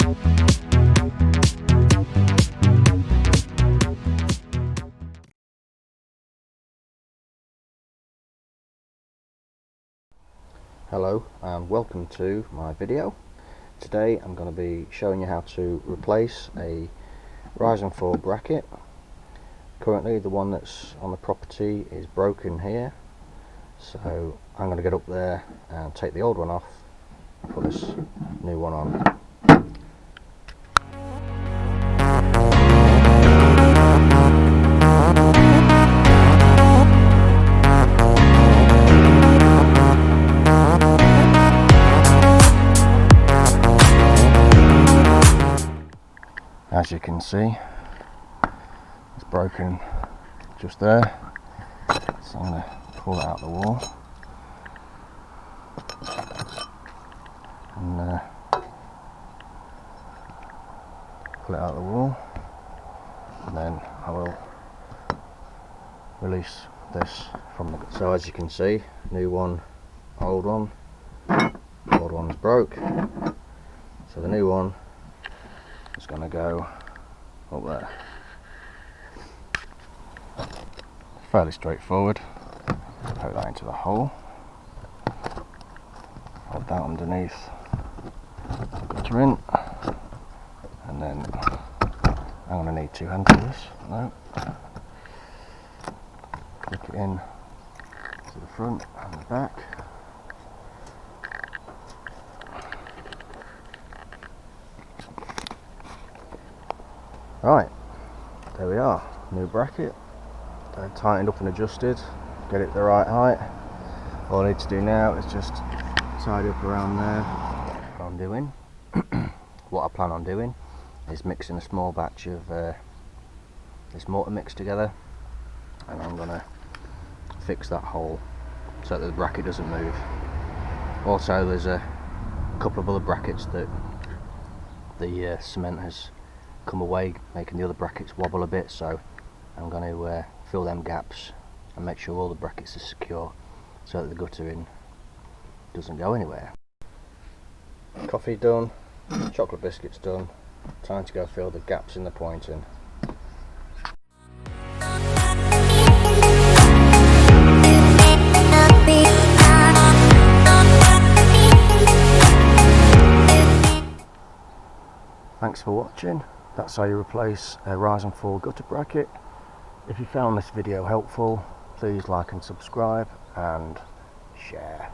Hello and welcome to my video. Today I'm going to be showing you how to replace a rise and fall bracket. Currently the one that's on the property is broken here, so I'm going to get up there and take the old one off and put this new one on. As you can see, it's broken just there, so I'm going to pull it out the wall and pull it out the wall, and then I will release this from the. So as you can see, new one, old one. Old one's broke, so the new one is going to go up there. Fairly straightforward. Poke that into the hole, hold that underneath the guttering, and then I'm going to need two hands for this. No. Click it in to the front and the back. Right, there we are, new bracket, tightened up and adjusted, get it the right height. All I need to do now is just tidy up around there. What I plan on doing is mixing a small batch of this mortar mix together, and I'm going to fix that hole so that the bracket doesn't move. Also, there's a couple of other brackets that the cement has come away, making the other brackets wobble a bit, so I'm going to fill them gaps and make sure all the brackets are secure so that the guttering doesn't go anywhere. Coffee done, chocolate biscuits done, time to go fill the gaps in the pointing. Thanks for watching. That's how you replace a rise and fall gutter bracket. If you found this video helpful, please like and subscribe and share.